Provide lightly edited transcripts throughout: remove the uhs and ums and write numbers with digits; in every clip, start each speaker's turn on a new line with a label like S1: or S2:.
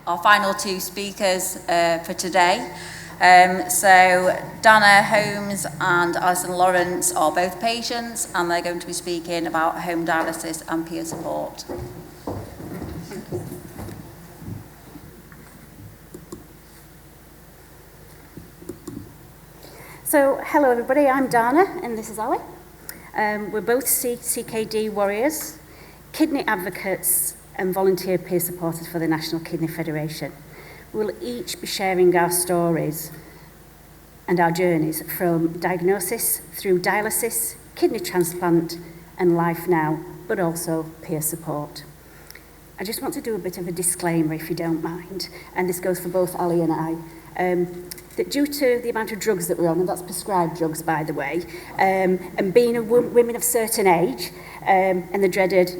S1: our final two speakers for today. So Dana Holmes and Alison Lawrence are both patients, and they're going to be speaking about home dialysis and peer support.
S2: So, hello everybody, I'm Dana and this is Ali. We're both CKD warriors, kidney advocates and volunteer peer supporters for the National Kidney Federation. We'll each be sharing our stories and our journeys from diagnosis through dialysis, kidney transplant and life now, but also peer support. I just want to do a bit of a disclaimer if you don't mind, and this goes for both Ali and I. That due to the amount of drugs that we're on, and that's prescribed drugs by the way, and being women of certain age, and the dreaded,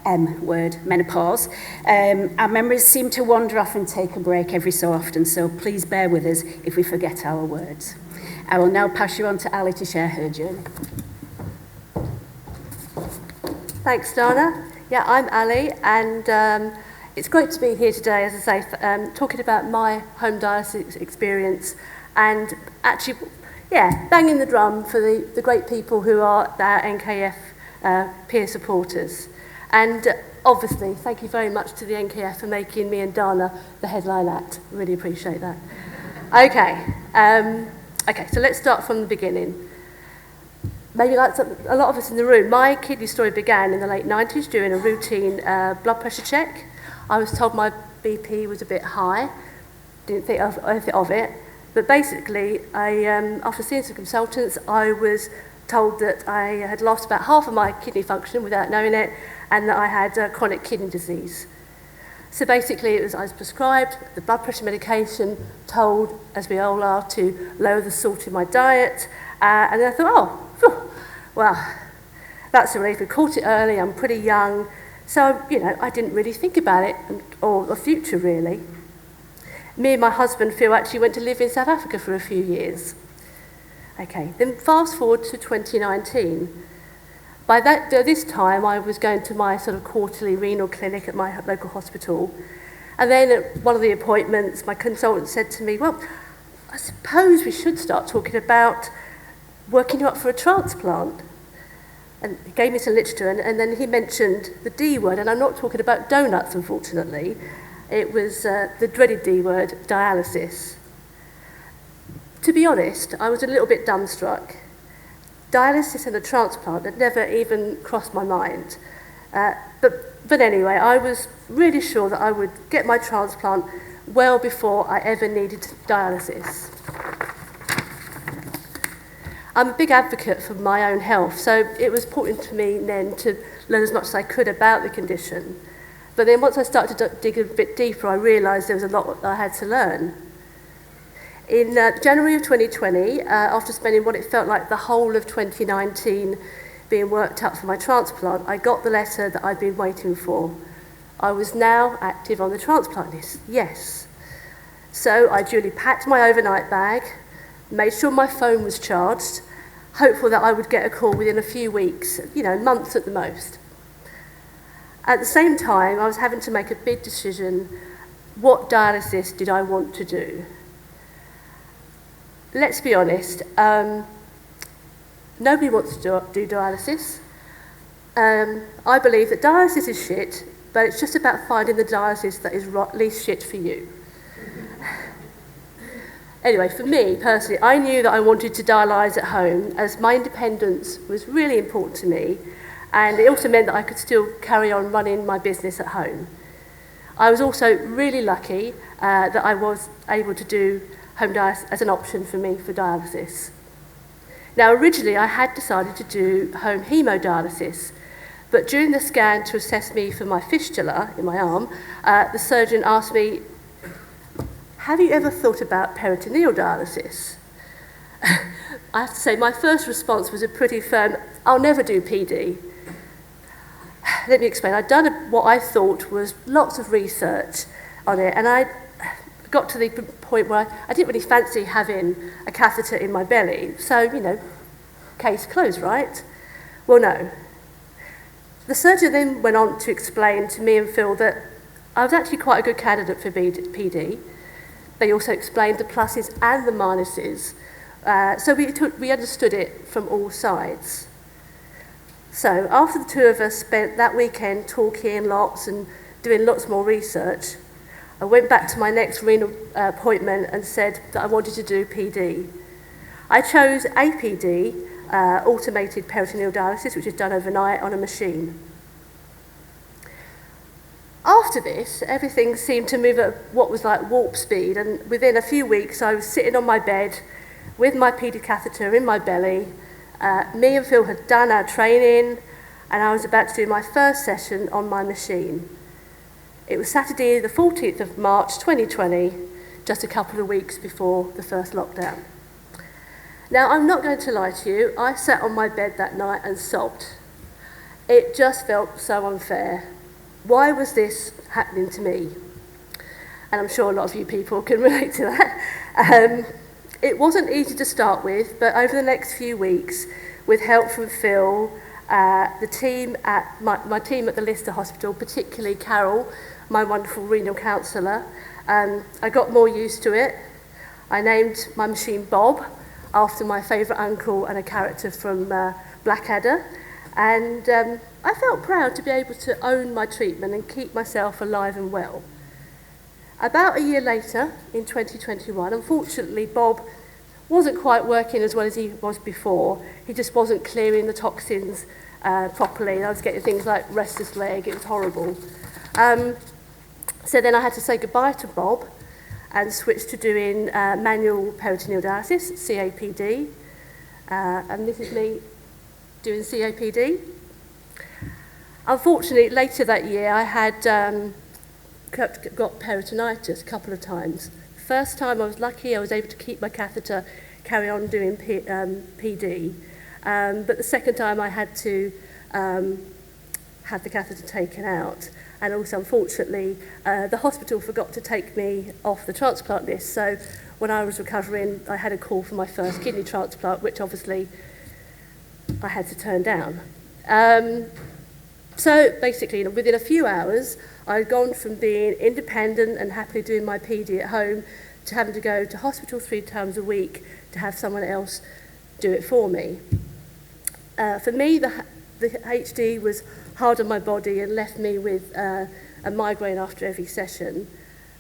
S2: M word, menopause, our memories seem to wander off and take a break every so often, so please bear with us if we forget our words. I will now pass you on to Ali to share her journey.
S3: Thanks, Dana. Yeah, I'm Ali, and it's great to be here today, as I say, talking about my home dialysis experience and actually, banging the drum for the great people who are our NKF peer supporters. And obviously, thank you very much to the NKF for making me and Dana the headline act. Really appreciate that. Okay, so let's start from the beginning. Maybe like a lot of us in the room, my kidney story began in the late 90s during a routine blood pressure check. I was told my BP was a bit high, didn't think anything of it, but basically, after seeing some consultants, I was told that I had lost about half of my kidney function without knowing it, and that I had chronic kidney disease. So basically, I was prescribed the blood pressure medication, told, as we all are, to lower the salt in my diet, and then I thought, well, that's a relief. We caught it early, I'm pretty young, so, I didn't really think about it, or the future, really. Me and my husband, Phil, actually went to live in South Africa for a few years. Okay, then fast forward to 2019. By this time, I was going to my sort of quarterly renal clinic at my local hospital. And then at one of the appointments, my consultant said to me, well, I suppose we should start talking about working you up for a transplant. And he gave me some literature, and then he mentioned the D word, and I'm not talking about donuts, unfortunately. It was the dreaded D word, dialysis. To be honest, I was a little bit dumbstruck. Dialysis and a transplant had never even crossed my mind. But anyway, I was really sure that I would get my transplant well before I ever needed dialysis. I'm a big advocate for my own health, so it was important to me then to learn as much as I could about the condition. But then once I started to dig a bit deeper, I realised there was a lot that I had to learn. In January of 2020, after spending what it felt like the whole of 2019 being worked up for my transplant, I got the letter that I'd been waiting for. I was now active on the transplant list, yes. So I duly packed my overnight bag, made sure my phone was charged, hopeful that I would get a call within a few weeks, months at the most. At the same time, I was having to make a big decision. What dialysis did I want to do? Let's be honest, nobody wants to do dialysis. I believe that dialysis is shit, but it's just about finding the dialysis that is least shit for you. Anyway, for me, personally, I knew that I wanted to dialyse at home as my independence was really important to me, and it also meant that I could still carry on running my business at home. I was also really lucky that I was able to do home dialysis as an option for me for dialysis. Now, originally, I had decided to do home hemodialysis, but during the scan to assess me for my fistula in my arm, the surgeon asked me, have you ever thought about peritoneal dialysis? I have to say, my first response was a pretty firm, I'll never do PD. Let me explain. I'd done what I thought was lots of research on it, and I got to the point where I didn't really fancy having a catheter in my belly. So, case closed, right? Well, no. The surgeon then went on to explain to me and Phil that I was actually quite a good candidate for PD. They also explained the pluses and the minuses, so we understood it from all sides. So after the two of us spent that weekend talking lots and doing lots more research, I went back to my next renal appointment and said that I wanted to do PD. I chose APD, automated peritoneal dialysis, which is done overnight on a machine. After this, everything seemed to move at what was like warp speed, and within a few weeks I was sitting on my bed with my PD catheter in my belly. Me and Phil had done our training, and I was about to do my first session on my machine. It was Saturday the 14th of March 2020, just a couple of weeks before the first lockdown. Now, I'm not going to lie to you, I sat on my bed that night and sobbed. It just felt so unfair. Why was this happening to me? And I'm sure a lot of you people can relate to that. It wasn't easy to start with, but over the next few weeks, with help from Phil, the team at my team at the Lister Hospital, particularly Carol, my wonderful renal counsellor, I got more used to it. I named my machine Bob, after my favourite uncle and a character from Blackadder, and I felt proud to be able to own my treatment and keep myself alive and well. About a year later, in 2021, unfortunately Bob wasn't quite working as well as he was before. He just wasn't clearing the toxins properly. I was getting things like restless leg, it was horrible. So then I had to say goodbye to Bob and switch to doing manual peritoneal dialysis, CAPD. And this is me doing CAPD. Unfortunately, later that year, I had got peritonitis a couple of times. First time I was lucky, I was able to keep my catheter, carry on doing PD. But the second time I had to have the catheter taken out. And also, unfortunately, the hospital forgot to take me off the transplant list. So when I was recovering, I had a call for my first kidney transplant, which obviously I had to turn down. So basically, within a few hours, I'd gone from being independent and happily doing my PD at home to having to go to hospital 3 times a week to have someone else do it for me. For me, the HD was hard on my body and left me with a migraine after every session.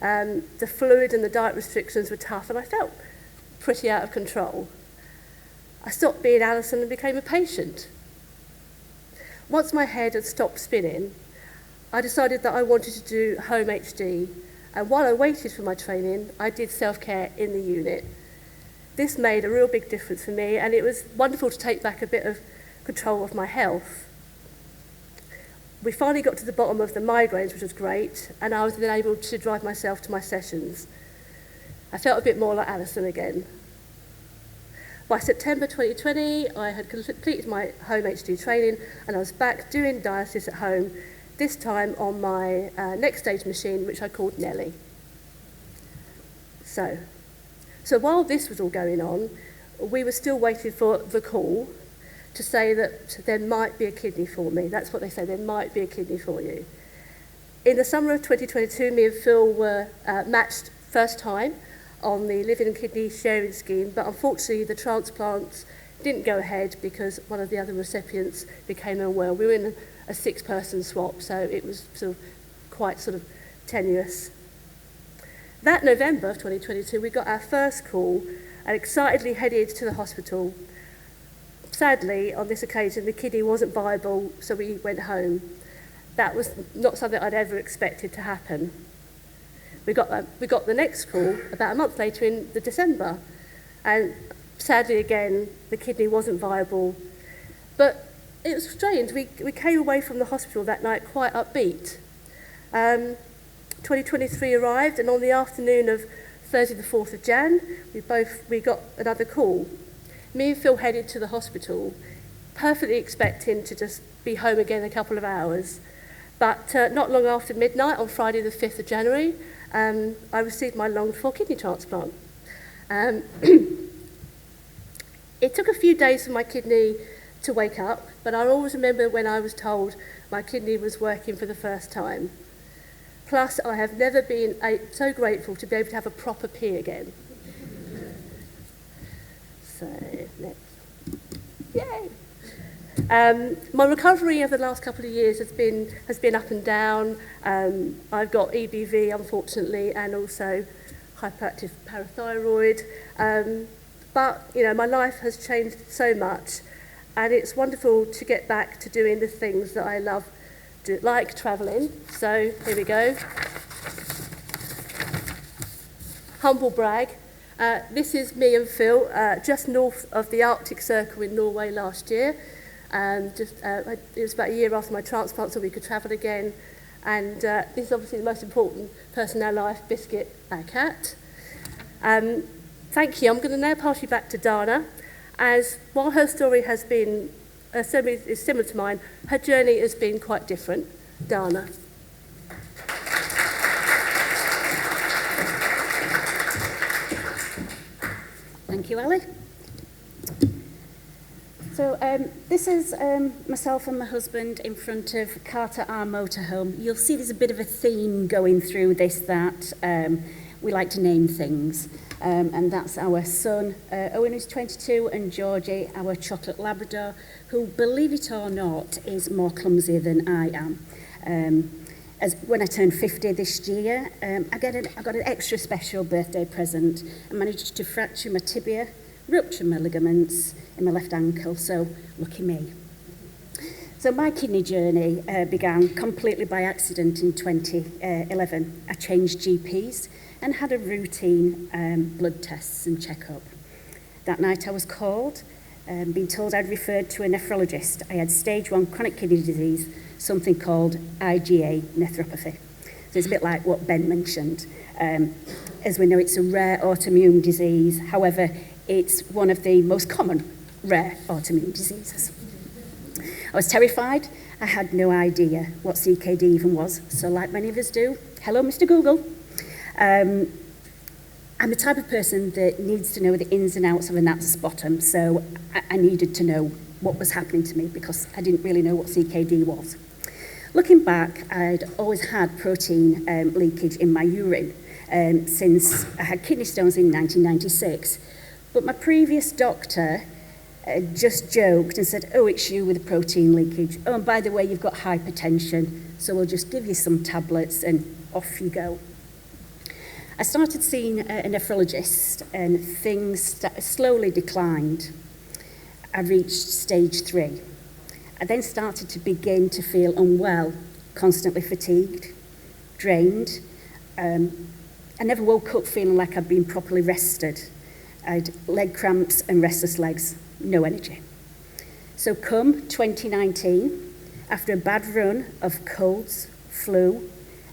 S3: The fluid and the diet restrictions were tough, and I felt pretty out of control. I stopped being Alison and became a patient. Once my head had stopped spinning, I decided that I wanted to do home HD, and while I waited for my training, I did self-care in the unit. This made a real big difference for me, and it was wonderful to take back a bit of control of my health. We finally got to the bottom of the migraines, which was great, and I was then able to drive myself to my sessions. I felt a bit more like Alison again. By September 2020, I had completed my home HD training, and I was back doing dialysis at home, this time on my next stage machine, which I called Nelly. So while this was all going on, we were still waiting for the call to say that there might be a kidney for me. That's what they say, there might be a kidney for you. In the summer of 2022, me and Phil were matched first time on the living and kidney sharing scheme, but unfortunately the transplants didn't go ahead because one of the other recipients became unwell. We were in a 6-person swap, so it was quite tenuous. That November of 2022, we got our first call and excitedly headed to the hospital. Sadly, on this occasion, the kidney wasn't viable, so we went home. That was not something I'd ever expected to happen. We got the next call about a month later in December, and sadly again, the kidney wasn't viable. But it was strange, we came away from the hospital that night quite upbeat. 2023 arrived, and on the afternoon of Thursday the 4th of Jan, we got another call. Me and Phil headed to the hospital, perfectly expecting to just be home again in a couple of hours. But not long after midnight on Friday the 5th of January, I received my longed-for kidney transplant. It took a few days for my kidney to wake up, but I always remember when I was told my kidney was working for the first time. Plus, I have never been so grateful to be able to have a proper pee again. So, next. Yay! My recovery over the last couple of years has been up and down. I've got EBV, unfortunately, and also hyperactive parathyroid. But, you know, my life has changed so much, and it's wonderful to get back to doing the things that I love, like travelling. So, here we go. Humble brag. This is me and Phil, just north of the Arctic Circle in Norway last year. It was about a year after my transplant, so we could travel again. And this is obviously the most important person in our life, Biscuit, our cat. Thank you. I'm going to now pass you back to Dana, as while her story has been is similar to mine, her journey has been quite different. Dana.
S2: Thank you, Ali. So this is myself and my husband in front of Carter our motorhome. You'll see there's a bit of a theme going through this, that we like to name things. And that's our son, Owen, who's 22, and Georgie, our chocolate Labrador, who, believe it or not, is more clumsy than I am. As when I turned 50 this year, I got an extra special birthday present. I managed to fracture my tibia, rupture my ligaments in my left ankle, so lucky me. So my kidney journey began completely by accident in 2011. I changed GPs and had a routine blood tests and checkup. That night I was called, being told I'd referred to a nephrologist. I had stage 1 chronic kidney disease, something called IgA nephropathy. So it's a bit like what Ben mentioned. As we know, it's a rare autoimmune disease. However, it's one of the most common rare autoimmune diseases. I was terrified. I had no idea what CKD even was. So like many of us do, hello, Mr. Google. I'm the type of person that needs to know the ins and outs of a gnat's bottom, so I needed to know what was happening to me because I didn't really know what CKD was. Looking back, I'd always had protein leakage in my urine since I had kidney stones in 1996. But my previous doctor just joked and said, oh, it's you with the protein leakage. Oh, and by the way, you've got hypertension, so we'll just give you some tablets and off you go. I started seeing a nephrologist and things slowly declined. I reached stage 3. I then started to begin to feel unwell, constantly fatigued, drained. I never woke up feeling like I'd been properly rested. I had leg cramps and restless legs, no energy. So come 2019, after a bad run of colds, flu,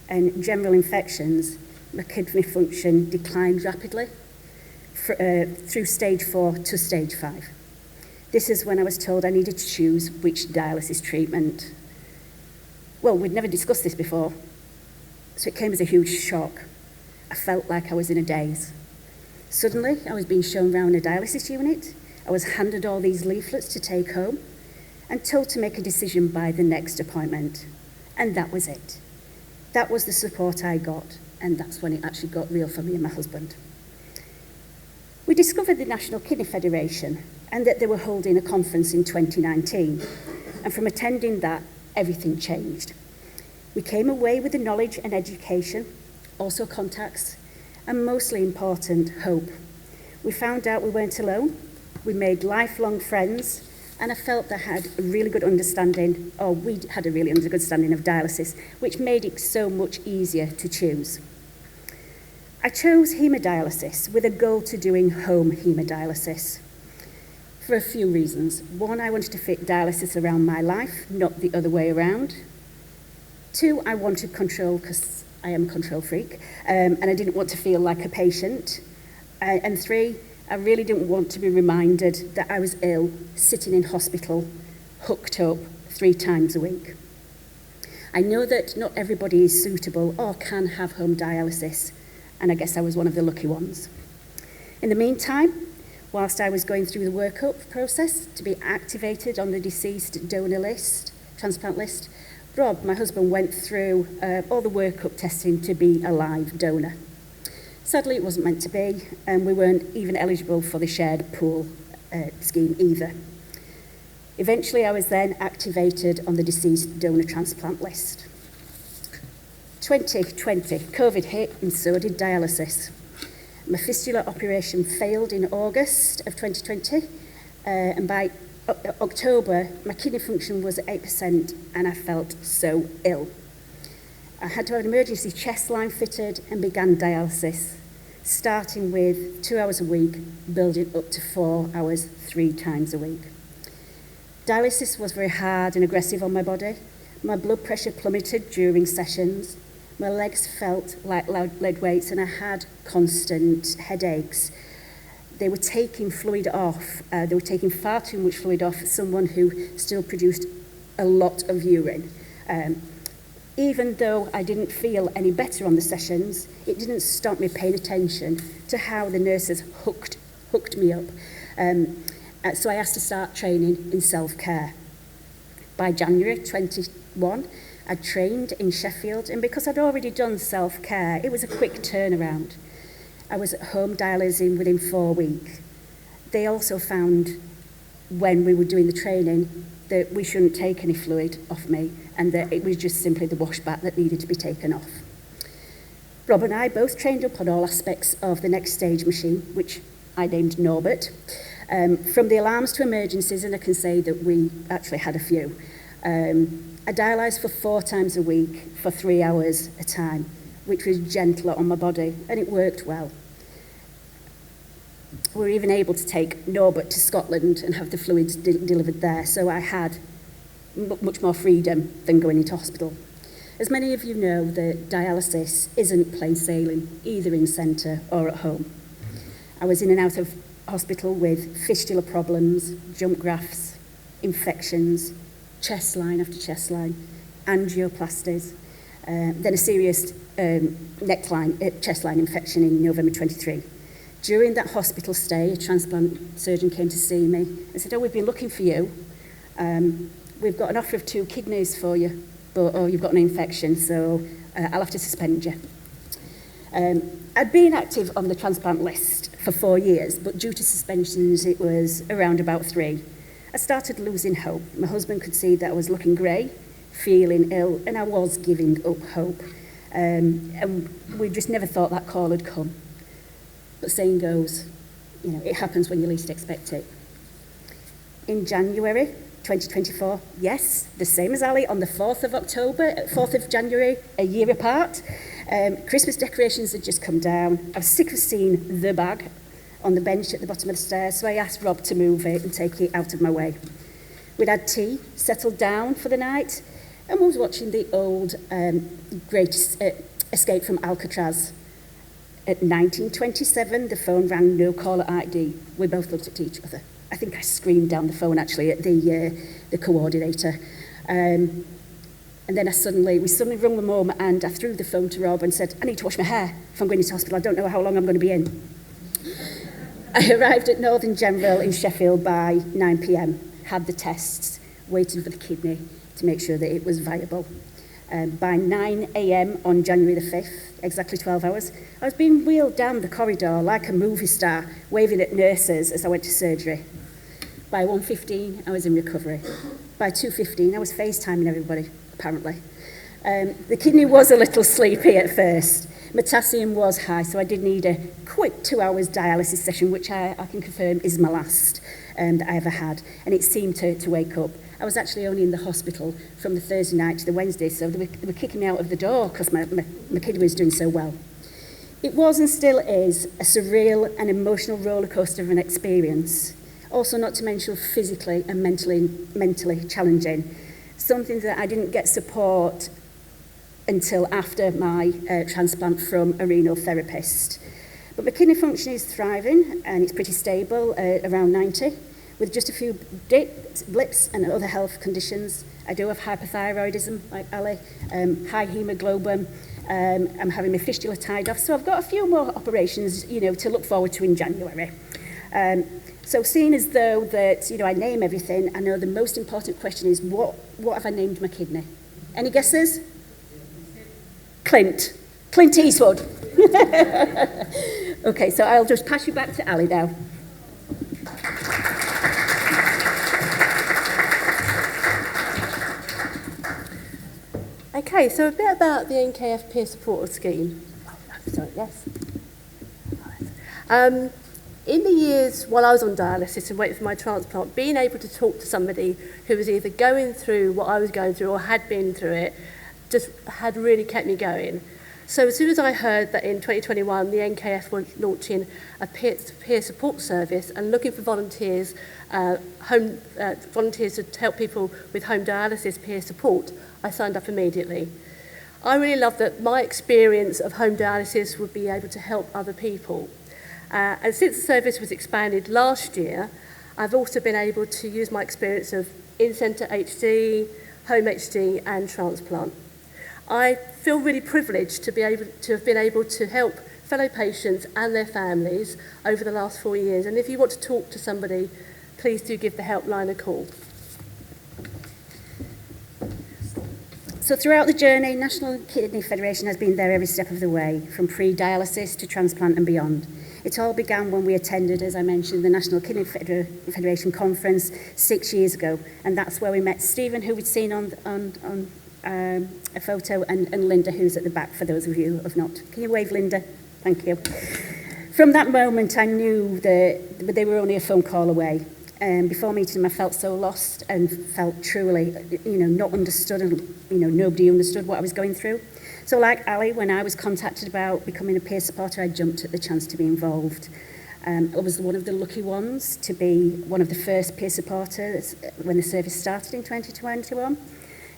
S2: and general infections, my kidney function declined rapidly through stage 4 to stage 5. This is when I was told I needed to choose which dialysis treatment. Well, we'd never discussed this before, so it came as a huge shock. I felt like I was in a daze. Suddenly, I was being shown around a dialysis unit. I was handed all these leaflets to take home and told to make a decision by the next appointment. And that was it. That was the support I got, and that's when it actually got real for me and my husband. We discovered the National Kidney Federation and that they were holding a conference in 2019. And from attending that, everything changed. We came away with the knowledge and education, also contacts, and mostly important, hope. We found out we weren't alone. We made lifelong friends, and I felt I had a really good understanding, or we had a really good understanding of dialysis, which made it so much easier to choose. I chose hemodialysis with a goal to doing home hemodialysis for a few reasons. One, I wanted to fit dialysis around my life, not the other way around. 2, I wanted control because I am a control freak, and I didn't want to feel like a patient. And 3, I really didn't want to be reminded that I was ill, sitting in hospital, hooked up 3 times a week. I know that not everybody is suitable or can have home dialysis, and I guess I was one of the lucky ones. In the meantime, whilst I was going through the workup process to be activated on the deceased donor list, transplant list, Rob, my husband, went through all the workup testing to be a live donor. Sadly, it wasn't meant to be, and we weren't even eligible for the shared pool scheme either. Eventually, I was then activated on the deceased donor transplant list. 2020, COVID hit, and so did dialysis. My fistula operation failed in August of 2020, and by October, my kidney function was at 8%, and I felt so ill. I had to have an emergency chest line fitted and began dialysis, starting with 2 hours a week, building up to 4 hours 3 times a week. Dialysis was very hard and aggressive on my body. My blood pressure plummeted during sessions. My legs felt like lead weights, and I had constant headaches. They were taking fluid off. They were taking far too much fluid off for someone who still produced a lot of urine. Even though I didn't feel any better on the sessions, it didn't stop me paying attention to how the nurses hooked me up. So I asked to start training in self-care. By January 21, I trained in Sheffield, and because I'd already done self-care, it was a quick turnaround. I was at home dialysing within 4 weeks. They also found, when we were doing the training, that we shouldn't take any fluid off me, and that it was just simply the washback that needed to be taken off. Rob and I both trained up on all aspects of the next stage machine, which I named Norbert, from the alarms to emergencies, and I can say that we actually had a few. I dialysed for 4 times a week for 3 hours a time, which was gentler on my body, and it worked well. We were even able to take Norbert to Scotland and have the fluids delivered there, so I had much more freedom than going into hospital. As many of you know, that dialysis isn't plain sailing, either in centre or at home. I was in and out of hospital with fistula problems, jump grafts, infections, chest line after chest line, angioplasties, then a serious chest line infection in November 23. During that hospital stay, a transplant surgeon came to see me and said, we've been looking for you. We've got an offer of 2 kidneys for you, but you've got an infection, so I'll have to suspend you. I'd been active on the transplant list for 4 years, but due to suspensions, it was around about 3. I started losing hope. My husband could see that I was looking grey, feeling ill, and I was giving up hope. And we just never thought that call had come. But saying goes, it happens when you least expect it. In January 2024, yes, the same as Ali, on the 4th of January, a year apart, Christmas decorations had just come down. I was sick of seeing the bag on the bench at the bottom of the stairs, so I asked Rob to move it and take it out of my way. We'd had tea, settled down for the night, and we was watching the old Great Escape from Alcatraz. At 1927, the phone rang, no caller ID. We both looked at each other. I think I screamed down the phone, actually, at the coordinator. And then we suddenly rung the mum, and I threw the phone to Rob and said, I need to wash my hair if I'm going into hospital. I don't know how long I'm going to be in. I arrived at Northern General in Sheffield by 9 p.m, had the tests, waiting for the kidney to make sure that it was viable. By 9 a.m. on January the 5th, exactly 12 hours, I was being wheeled down the corridor like a movie star, waving at nurses as I went to surgery. By 1:15, I was in recovery. By 2:15, I was FaceTiming everybody, apparently. The kidney was a little sleepy at first. Potassium was high, so I did need a quick 2 hours dialysis session, which I can confirm is my last that I ever had, and it seemed to wake up. I was actually only in the hospital from the Thursday night to the Wednesday, so they were kicking me out of the door because my kidney was doing so well. It was and still is a surreal and emotional roller coaster of an experience, also not to mention physically and mentally challenging, something that I didn't get support until after my transplant from a renal therapist. But my kidney function is thriving and it's pretty stable, around 90, with just a few blips and other health conditions. I do have hypothyroidism, like Ali, high hemoglobin. I'm having my fistula tied off, so I've got a few more operations, to look forward to in January. So seeing as though that, I name everything, I know the most important question is what have I named my kidney? Any guesses? Clint Eastwood. Okay, so I'll just pass you back to Ali now.
S3: Okay, so a bit about the NKF peer support scheme. Sorry, yes. In the years while I was on dialysis and waiting for my transplant, being able to talk to somebody who was either going through what I was going through or had been through it just had really kept me going. So as soon as I heard that in 2021 the NKF were launching a peer support service and looking for volunteers, volunteers to help people with home dialysis peer support, I signed up immediately. I really loved that my experience of home dialysis would be able to help other people. And since the service was expanded last year, I've also been able to use my experience of in-centre HD, home HD and transplant. I feel really privileged to have been able to help fellow patients and their families over the last 4 years. And if you want to talk to somebody, please do give the helpline a call.
S2: So throughout the journey, National Kidney Federation has been there every step of the way, from pre-dialysis to transplant and beyond. It all began when we attended, as I mentioned, the National Kidney Federation conference 6 years ago, and that's where we met Stephen, who we'd seen on a photo, and Linda, who's at the back, for those of you who have not. Can you wave, Linda? Thank you. From that moment, I knew that they were only a phone call away. Before meeting them, I felt so lost and felt truly, not understood, and, nobody understood what I was going through. So like Ali, when I was contacted about becoming a peer supporter, I jumped at the chance to be involved. I was one of the lucky ones to be one of the first peer supporters when the service started in 2021.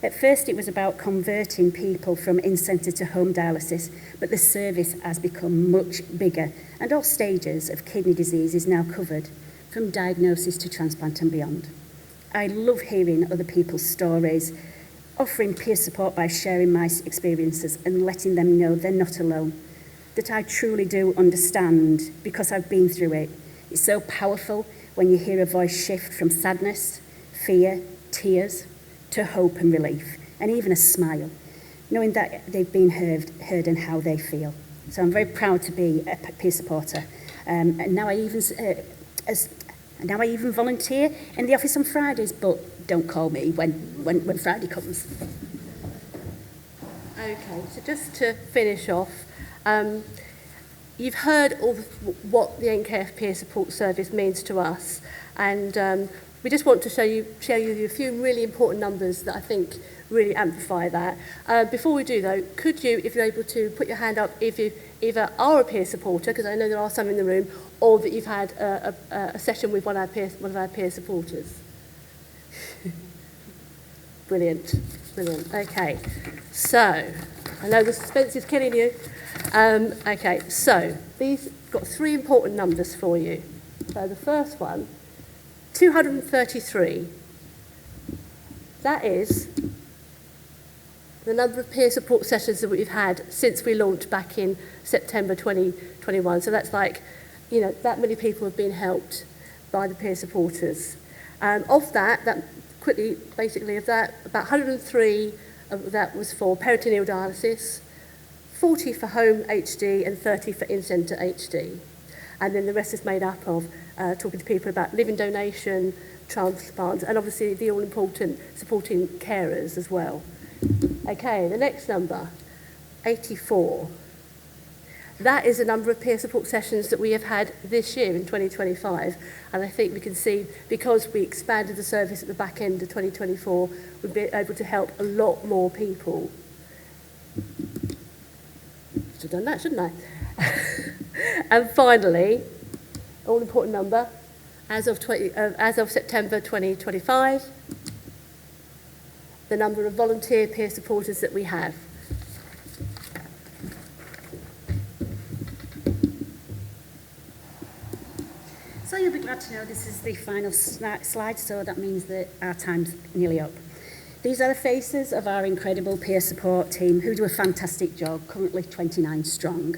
S2: At first, it was about converting people from in-centre to home dialysis, but the service has become much bigger, and all stages of kidney disease is now covered, from diagnosis to transplant and beyond. I love hearing other people's stories, offering peer support by sharing my experiences and letting them know they're not alone, that I truly do understand because I've been through it. It's so powerful when you hear a voice shift from sadness, fear, tears, to hope and relief, and even a smile, knowing that they've been heard and how they feel. So I'm very proud to be a peer supporter. And now I even volunteer in the office on Fridays, but don't call me when Friday comes.
S3: Okay, so just to finish off, you've heard what the NKF Peer Support Service means to us, and we just want to share you a few really important numbers that I think really amplify that. Before we do though, could you, if you're able to, put your hand up if you either are a peer supporter, because I know there are some in the room, or that you've had a session with one of our peer supporters. Brilliant. Okay, so I know the suspense is killing you. Okay, so these got 3 important numbers for you. So the first one, 233. That is the number of peer support sessions that we've had since we launched back in September 2021. So that's like, that many people have been helped by the peer supporters. Of that, about 103 of that was for peritoneal dialysis, 40 for home HD, and 30 for in-centre HD. And then the rest is made up of talking to people about living donation, transplant, and obviously the all-important supporting carers as well. Okay, the next number, 84. That is the number of peer support sessions that we have had this year in 2025. And I think we can see, because we expanded the service at the back end of 2024, we've been able to help a lot more people. Should have done that, shouldn't I? And finally, all-important number, as of September 2025, the number of volunteer peer supporters that we have.
S2: So you'll be glad to know this is the final slide, so that means that our time's nearly up. These are the faces of our incredible peer support team who do a fantastic job, currently 29 strong.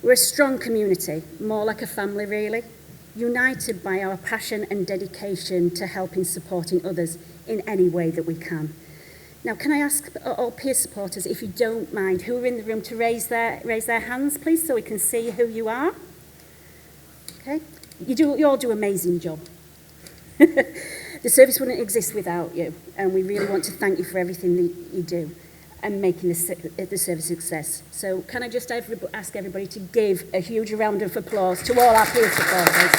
S2: We're a strong community, more like a family really, united by our passion and dedication to helping supporting others in any way that we can. Now, can I ask all peer supporters, if you don't mind, who are in the room to raise their hands, please, so we can see who you are? Okay. You all do an amazing job. The service wouldn't exist without you, and we really want to thank you for everything that you do and making the service a success. So can I just ask everybody to give a huge round of applause to all our peer supporters.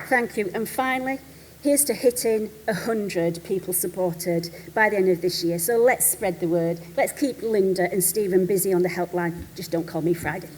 S2: Thank you. And finally, here's to hitting 100 people supported by the end of this year. So let's spread the word. Let's keep Linda and Stephen busy on the helpline. Just don't call me Friday.